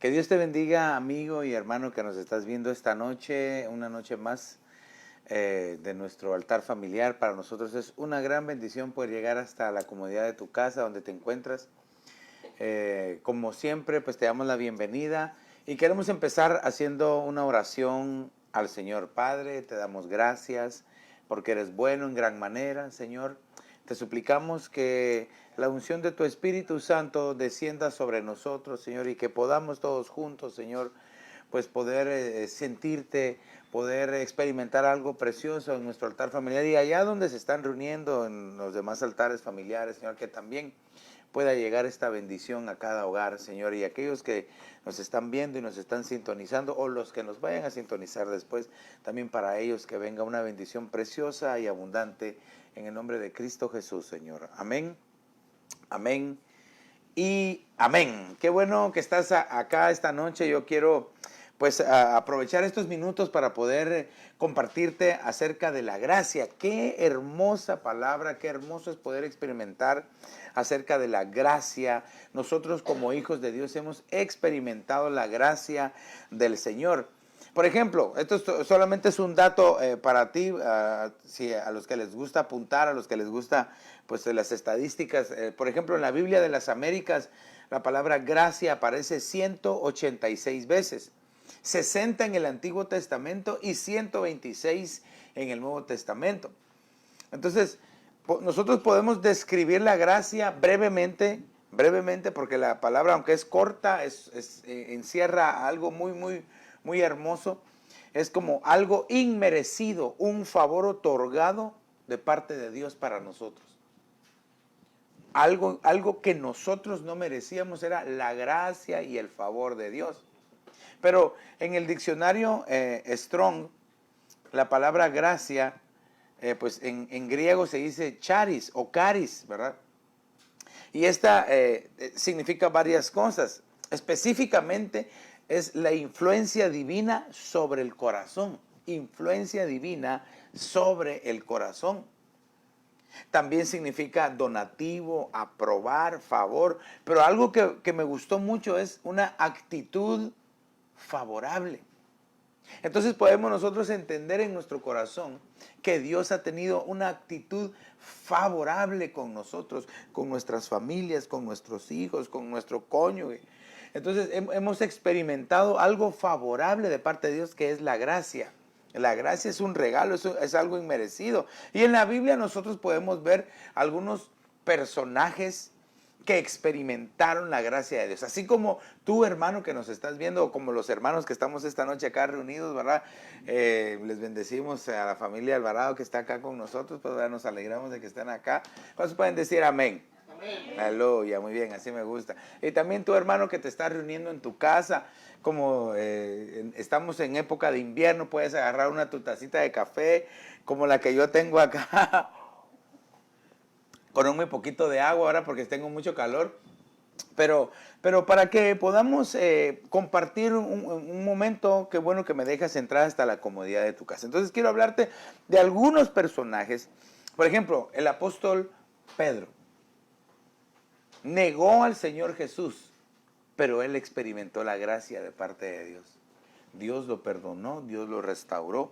Que Dios te bendiga, amigo y hermano que nos estás viendo esta noche, una noche más de nuestro altar familiar. Para nosotros es una gran bendición poder llegar hasta la comodidad de tu casa, donde te encuentras. Como siempre, pues te damos la bienvenida y queremos empezar haciendo una oración al Señor. Padre, te damos gracias porque eres bueno en gran manera, Señor. Te suplicamos que la unción de tu Espíritu Santo descienda sobre nosotros, Señor, y que podamos todos juntos, Señor, pues poder sentirte, poder experimentar algo precioso en nuestro altar familiar y allá donde se están reuniendo en los demás altares familiares, Señor, que también pueda llegar esta bendición a cada hogar, Señor, y aquellos que nos están viendo y nos están sintonizando, o los que nos vayan a sintonizar después, también para ellos que venga una bendición preciosa y abundante en el nombre de Cristo Jesús, Señor. Amén, amén y amén. Qué bueno que estás acá esta noche. Yo quiero pues aprovechar estos minutos para poder compartirte acerca de la gracia. Qué hermosa palabra, qué hermoso es poder experimentar acerca de la gracia. Nosotros como hijos de Dios hemos experimentado la gracia del Señor. Por ejemplo, esto solamente es un dato para ti, si a los que les gusta apuntar, a los que les gusta pues las estadísticas. Por ejemplo, en la Biblia de las Américas, la palabra gracia aparece 186 veces. 60 en el Antiguo Testamento y 126 en el Nuevo Testamento. Entonces, nosotros podemos describir la gracia brevemente, porque la palabra, aunque es corta, encierra algo muy hermoso. Es como algo inmerecido, un favor otorgado de parte de Dios para nosotros. Algo que nosotros no merecíamos era la gracia y el favor de Dios. Pero en el diccionario Strong, la palabra gracia, pues en griego se dice charis o caris, ¿verdad? Y esta significa varias cosas. Específicamente es la influencia divina sobre el corazón. Influencia divina sobre el corazón. También significa donativo, aprobar, favor. Pero algo que me gustó mucho es una actitud favorable. Entonces podemos nosotros entender en nuestro corazón que Dios ha tenido una actitud favorable con nosotros, con nuestras familias, con nuestros hijos, con nuestro cónyuge. Entonces hemos experimentado algo favorable de parte de Dios, que es la gracia. La gracia es un regalo, es algo inmerecido. Y en la Biblia nosotros podemos ver algunos personajes que experimentaron la gracia de Dios. Así como tú, hermano, que nos estás viendo, o como los hermanos que estamos esta noche acá reunidos, ¿verdad? Les bendecimos a la familia Alvarado que está acá con nosotros, pues ¿verdad? Nos alegramos de que estén acá. ¿Cuántos pueden decir amén? Amén. Aleluya, muy bien, así me gusta. Y también tu hermano que te está reuniendo en tu casa, como estamos en época de invierno, puedes agarrar tu tacita de café, como la que yo tengo acá, con un muy poquito de agua ahora porque tengo mucho calor. Pero para que podamos compartir un momento, qué bueno que me dejas entrar hasta la comodidad de tu casa. Entonces quiero hablarte de algunos personajes. Por ejemplo, el apóstol Pedro negó al Señor Jesús, pero él experimentó la gracia de parte de Dios. Dios lo perdonó, Dios lo restauró,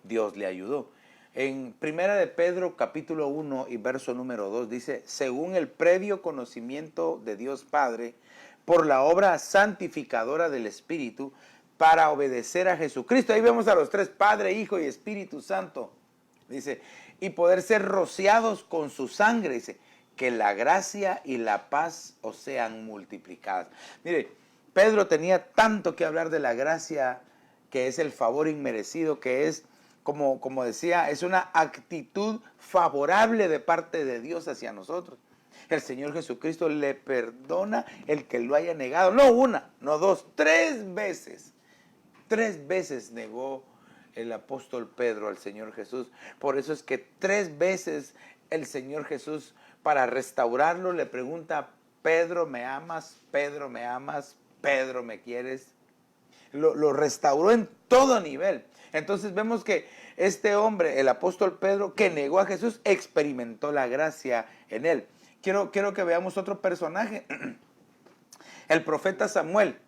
Dios le ayudó. En Primera de Pedro capítulo 1 y verso número 2 dice: según el previo conocimiento de Dios Padre, por la obra santificadora del Espíritu, para obedecer a Jesucristo. Ahí vemos a los tres, Padre, Hijo y Espíritu Santo. Dice, y poder ser rociados con su sangre. Dice, que la gracia y la paz os sean multiplicadas. Mire, Pedro tenía tanto que hablar de la gracia, que es el favor inmerecido, que es, como decía, es una actitud favorable de parte de Dios hacia nosotros. El Señor Jesucristo le perdona el que lo haya negado. No una, no dos, 3 veces. 3 veces negó el apóstol Pedro al Señor Jesús. Por eso es que 3 veces el Señor Jesús, para restaurarlo, le pregunta: Pedro, ¿me amas? Pedro, ¿me amas? Pedro, ¿me quieres? Lo restauró en todo nivel. Entonces vemos que este hombre, el apóstol Pedro, que negó a Jesús, experimentó la gracia en él. Quiero que veamos otro personaje. El profeta Samuel.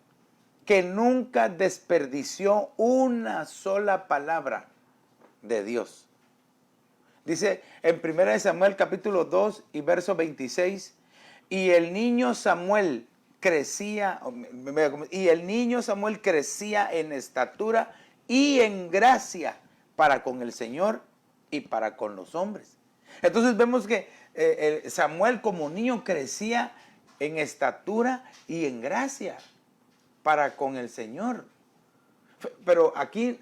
que nunca desperdició una sola palabra de Dios. Dice en 1 Samuel capítulo 2 y verso 26, y el niño Samuel crecía en estatura y en gracia para con el Señor y para con los hombres. Entonces vemos que Samuel como niño crecía en estatura y en gracia para con el Señor. Pero aquí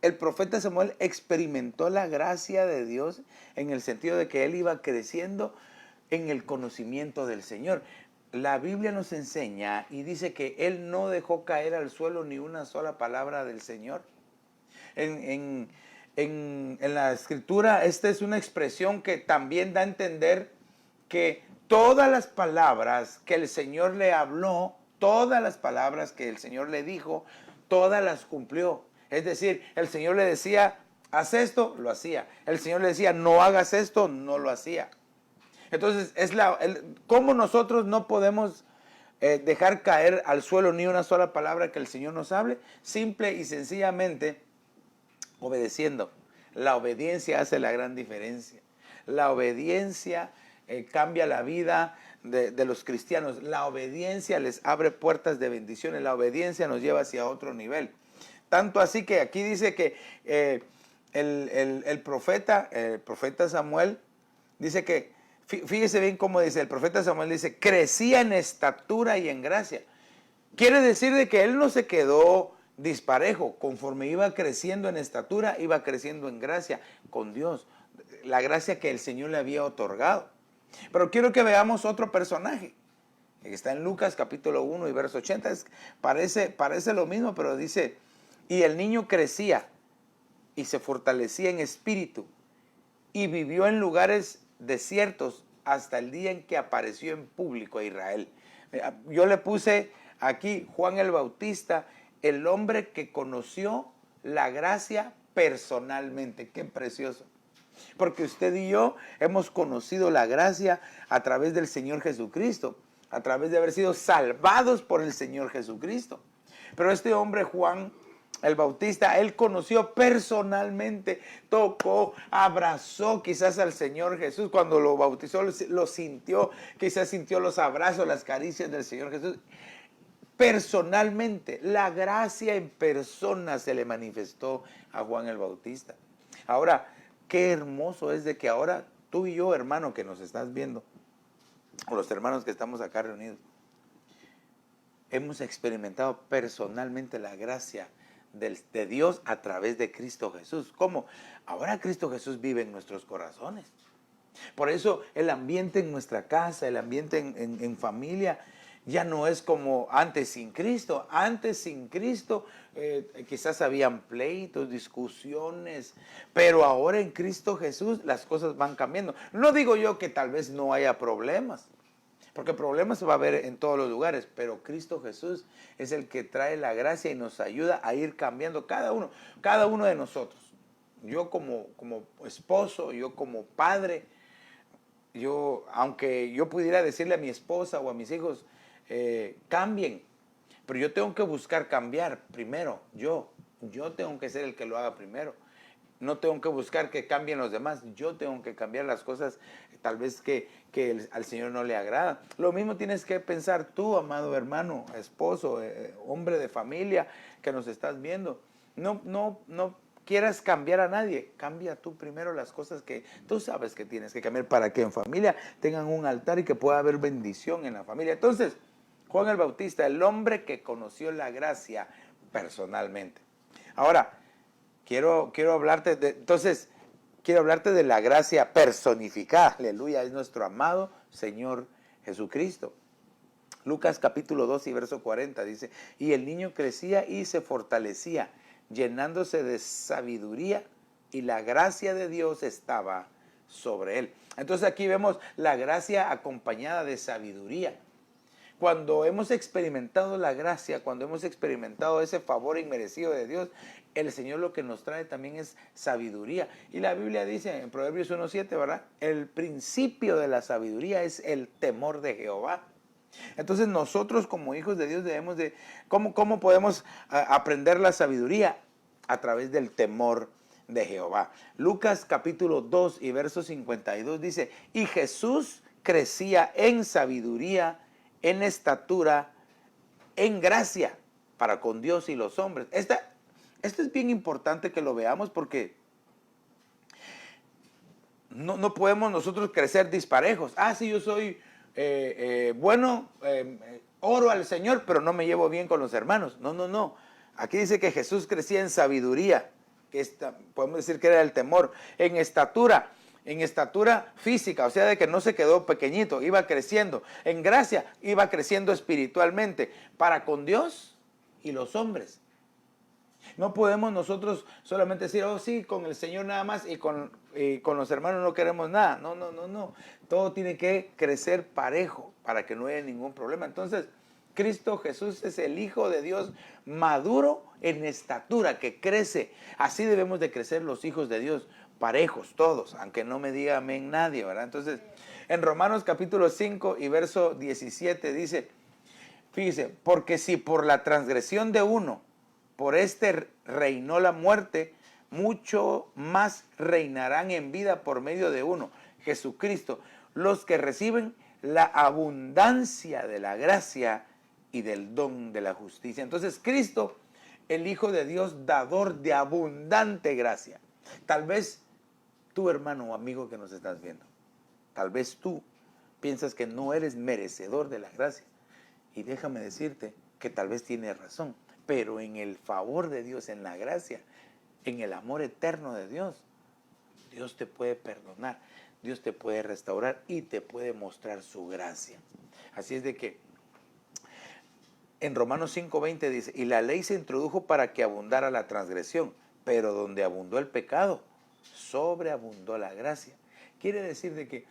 el profeta Samuel experimentó la gracia de Dios en el sentido de que él iba creciendo en el conocimiento del Señor. La Biblia nos enseña y dice que él no dejó caer al suelo ni una sola palabra del Señor. En la Escritura, esta es una expresión que también da a entender que todas las palabras que el Señor le habló, todas las palabras que el Señor le dijo, todas las cumplió. Es decir, el Señor le decía, haz esto, lo hacía. El Señor le decía, no hagas esto, no lo hacía. Entonces, ¿cómo nosotros no podemos dejar caer al suelo ni una sola palabra que el Señor nos hable? Simple y sencillamente obedeciendo. La obediencia hace la gran diferencia. La obediencia cambia la vida de los cristianos. La obediencia les abre puertas de bendiciones. La obediencia nos lleva hacia otro nivel. Tanto así que aquí dice que el profeta Samuel dice que, fíjese bien cómo dice, el profeta Samuel dice, crecía en estatura y en gracia. Quiere decir de que él no se quedó disparejo, conforme iba creciendo en estatura, iba creciendo en gracia con Dios, la gracia que el Señor le había otorgado. Pero quiero que veamos otro personaje, que está en Lucas capítulo 1 y verso 80, parece lo mismo, pero dice, y el niño crecía y se fortalecía en espíritu y vivió en lugares desiertos hasta el día en que apareció en público a Israel. Yo le puse aquí Juan el Bautista, el hombre que conoció la gracia personalmente. Qué precioso. Porque usted y yo hemos conocido la gracia a través del Señor Jesucristo, a través de haber sido salvados por el Señor Jesucristo. Pero este hombre Juan el Bautista, él conoció personalmente, tocó, abrazó quizás al Señor Jesús. Cuando lo bautizó, lo sintió, quizás sintió los abrazos, las caricias del Señor Jesús. Personalmente, la gracia en persona se le manifestó a Juan el Bautista. Ahora, qué hermoso es de que ahora tú y yo, hermano, que nos estás viendo, o los hermanos que estamos acá reunidos, hemos experimentado personalmente la gracia de Dios a través de Cristo Jesús. ¿Cómo? Ahora Cristo Jesús vive en nuestros corazones. Por eso el ambiente en nuestra casa, el ambiente en familia, ya no es como antes sin Cristo. Antes sin Cristo quizás habían pleitos, discusiones, pero ahora en Cristo Jesús las cosas van cambiando. No digo yo que tal vez no haya problemas, porque problemas se va a ver en todos los lugares, pero Cristo Jesús es el que trae la gracia y nos ayuda a ir cambiando cada uno de nosotros. Yo como esposo, yo como padre, aunque yo pudiera decirle a mi esposa o a mis hijos, cambien, pero yo tengo que buscar cambiar primero, yo tengo que ser el que lo haga primero. No tengo que buscar que cambien los demás, yo tengo que cambiar las cosas tal vez que al Señor no le agrada. Lo mismo tienes que pensar tú, amado hermano, esposo, hombre de familia que nos estás viendo. No quieras cambiar a nadie, cambia tú primero las cosas que tú sabes que tienes que cambiar para que en familia tengan un altar y que pueda haber bendición en la familia. Entonces, Juan el Bautista, el hombre que conoció la gracia personalmente. Ahora, quiero hablarte de la gracia personificada. Aleluya, es nuestro amado Señor Jesucristo. Lucas capítulo 2 y verso 40 dice, y el niño crecía y se fortalecía, llenándose de sabiduría, y la gracia de Dios estaba sobre él. Entonces aquí vemos la gracia acompañada de sabiduría. Cuando hemos experimentado la gracia, cuando hemos experimentado ese favor inmerecido de Dios, el Señor lo que nos trae también es sabiduría. Y la Biblia dice en Proverbios 1:7, ¿verdad? El principio de la sabiduría es el temor de Jehová. Entonces nosotros como hijos de Dios debemos de, ¿cómo podemos aprender la sabiduría? A través del temor de Jehová. Lucas capítulo 2 y verso 52 dice, y Jesús crecía en sabiduría, en estatura, en gracia para con Dios y los hombres. Esto es bien importante que lo veamos porque no podemos nosotros crecer disparejos. Sí, yo soy bueno, oro al Señor, pero no me llevo bien con los hermanos. No. Aquí dice que Jesús crecía en sabiduría, podemos decir que era el temor, en estatura física, o sea, de que no se quedó pequeñito, iba creciendo. En gracia, iba creciendo espiritualmente para con Dios y los hombres. No podemos nosotros solamente decir, sí, con el Señor nada más y con los hermanos no queremos nada. No. Todo tiene que crecer parejo para que no haya ningún problema. Entonces, Cristo Jesús es el Hijo de Dios maduro en estatura, que crece. Así debemos de crecer los hijos de Dios, parejos todos, aunque no me diga amén nadie, ¿verdad? Entonces, en Romanos capítulo 5 y verso 17 dice, fíjese, porque si por la transgresión de uno, por este reinó la muerte, mucho más reinarán en vida por medio de uno, Jesucristo, los que reciben la abundancia de la gracia y del don de la justicia. Entonces Cristo, el Hijo de Dios, dador de abundante gracia. Tal vez tú, hermano o amigo que nos estás viendo, tal vez tú piensas que no eres merecedor de la gracia. Y déjame decirte que tal vez tienes razón, pero en el favor de Dios, en la gracia, en el amor eterno de Dios, Dios te puede perdonar, Dios te puede restaurar y te puede mostrar su gracia. Así es de que en Romanos 5:20 dice, y la ley se introdujo para que abundara la transgresión, pero donde abundó el pecado, sobreabundó la gracia. Quiere decir de que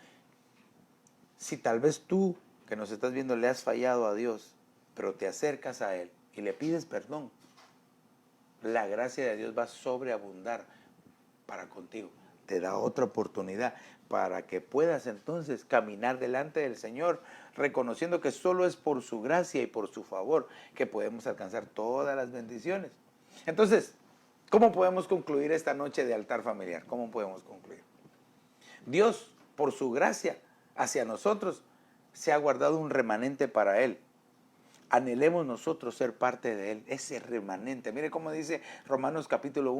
si tal vez tú que nos estás viendo le has fallado a Dios, pero te acercas a Él y le pides perdón, la gracia de Dios va a sobreabundar para contigo. Te da otra oportunidad para que puedas entonces caminar delante del Señor, reconociendo que solo es por su gracia y por su favor que podemos alcanzar todas las bendiciones. Entonces, ¿cómo podemos concluir esta noche de altar familiar? ¿Cómo podemos concluir? Dios, por su gracia hacia nosotros, se ha guardado un remanente para Él. Anhelemos nosotros ser parte de Él, ese remanente. Mire cómo dice Romanos capítulo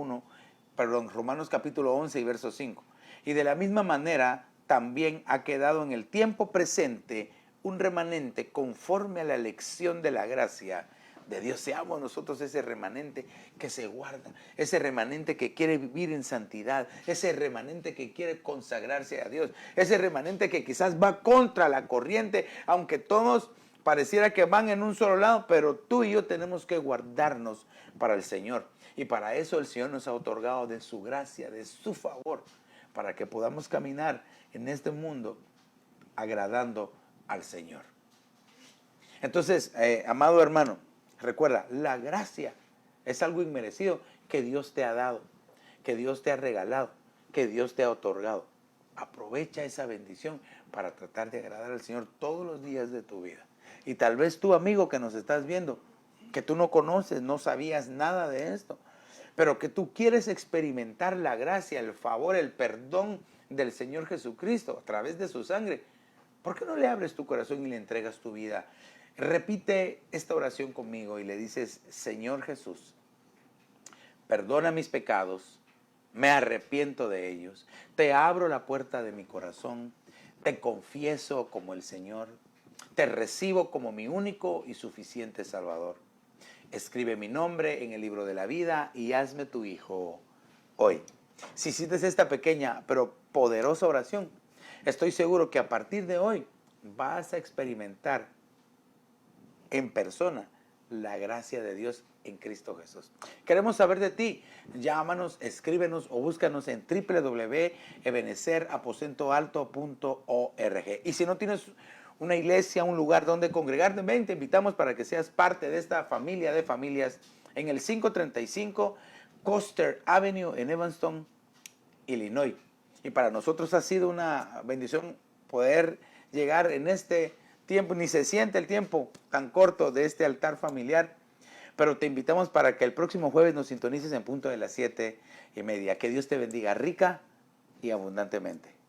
11 y verso 5. Y de la misma manera también ha quedado en el tiempo presente un remanente conforme a la elección de la gracia de Dios. Seamos nosotros ese remanente que se guarda, ese remanente que quiere vivir en santidad, ese remanente que quiere consagrarse a Dios, ese remanente que quizás va contra la corriente, aunque todos pareciera que van en un solo lado, pero tú y yo tenemos que guardarnos para el Señor. Y para eso el Señor nos ha otorgado de su gracia, de su favor, para que podamos caminar en este mundo agradando al Señor. Entonces, amado hermano, recuerda, la gracia es algo inmerecido que Dios te ha dado, que Dios te ha regalado, que Dios te ha otorgado. Aprovecha esa bendición para tratar de agradar al Señor todos los días de tu vida. Y tal vez tú, amigo que nos estás viendo, que tú no conoces, no sabías nada de esto, pero que tú quieres experimentar la gracia, el favor, el perdón del Señor Jesucristo a través de su sangre, ¿por qué no le abres tu corazón y le entregas tu vida? Repite esta oración conmigo y le dices, Señor Jesús, perdona mis pecados, me arrepiento de ellos, te abro la puerta de mi corazón, te confieso como el Señor, te recibo como mi único y suficiente Salvador. Escribe mi nombre en el libro de la vida y hazme tu hijo hoy. Si hiciste esta pequeña pero poderosa oración, estoy seguro que a partir de hoy vas a experimentar en persona la gracia de Dios en Cristo Jesús. Queremos saber de ti. Llámanos, escríbenos o búscanos en www.ebenezeraposentoalto.org. Y si no tienes una iglesia, un lugar donde congregarte, ven, te invitamos para que seas parte de esta familia de familias en el 535 Custer Avenue en Evanston, Illinois. Y para nosotros ha sido una bendición poder llegar en este tiempo, ni se siente el tiempo tan corto de este altar familiar, pero te invitamos para que el próximo jueves nos sintonices en punto de las 7:30. Que Dios te bendiga rica y abundantemente.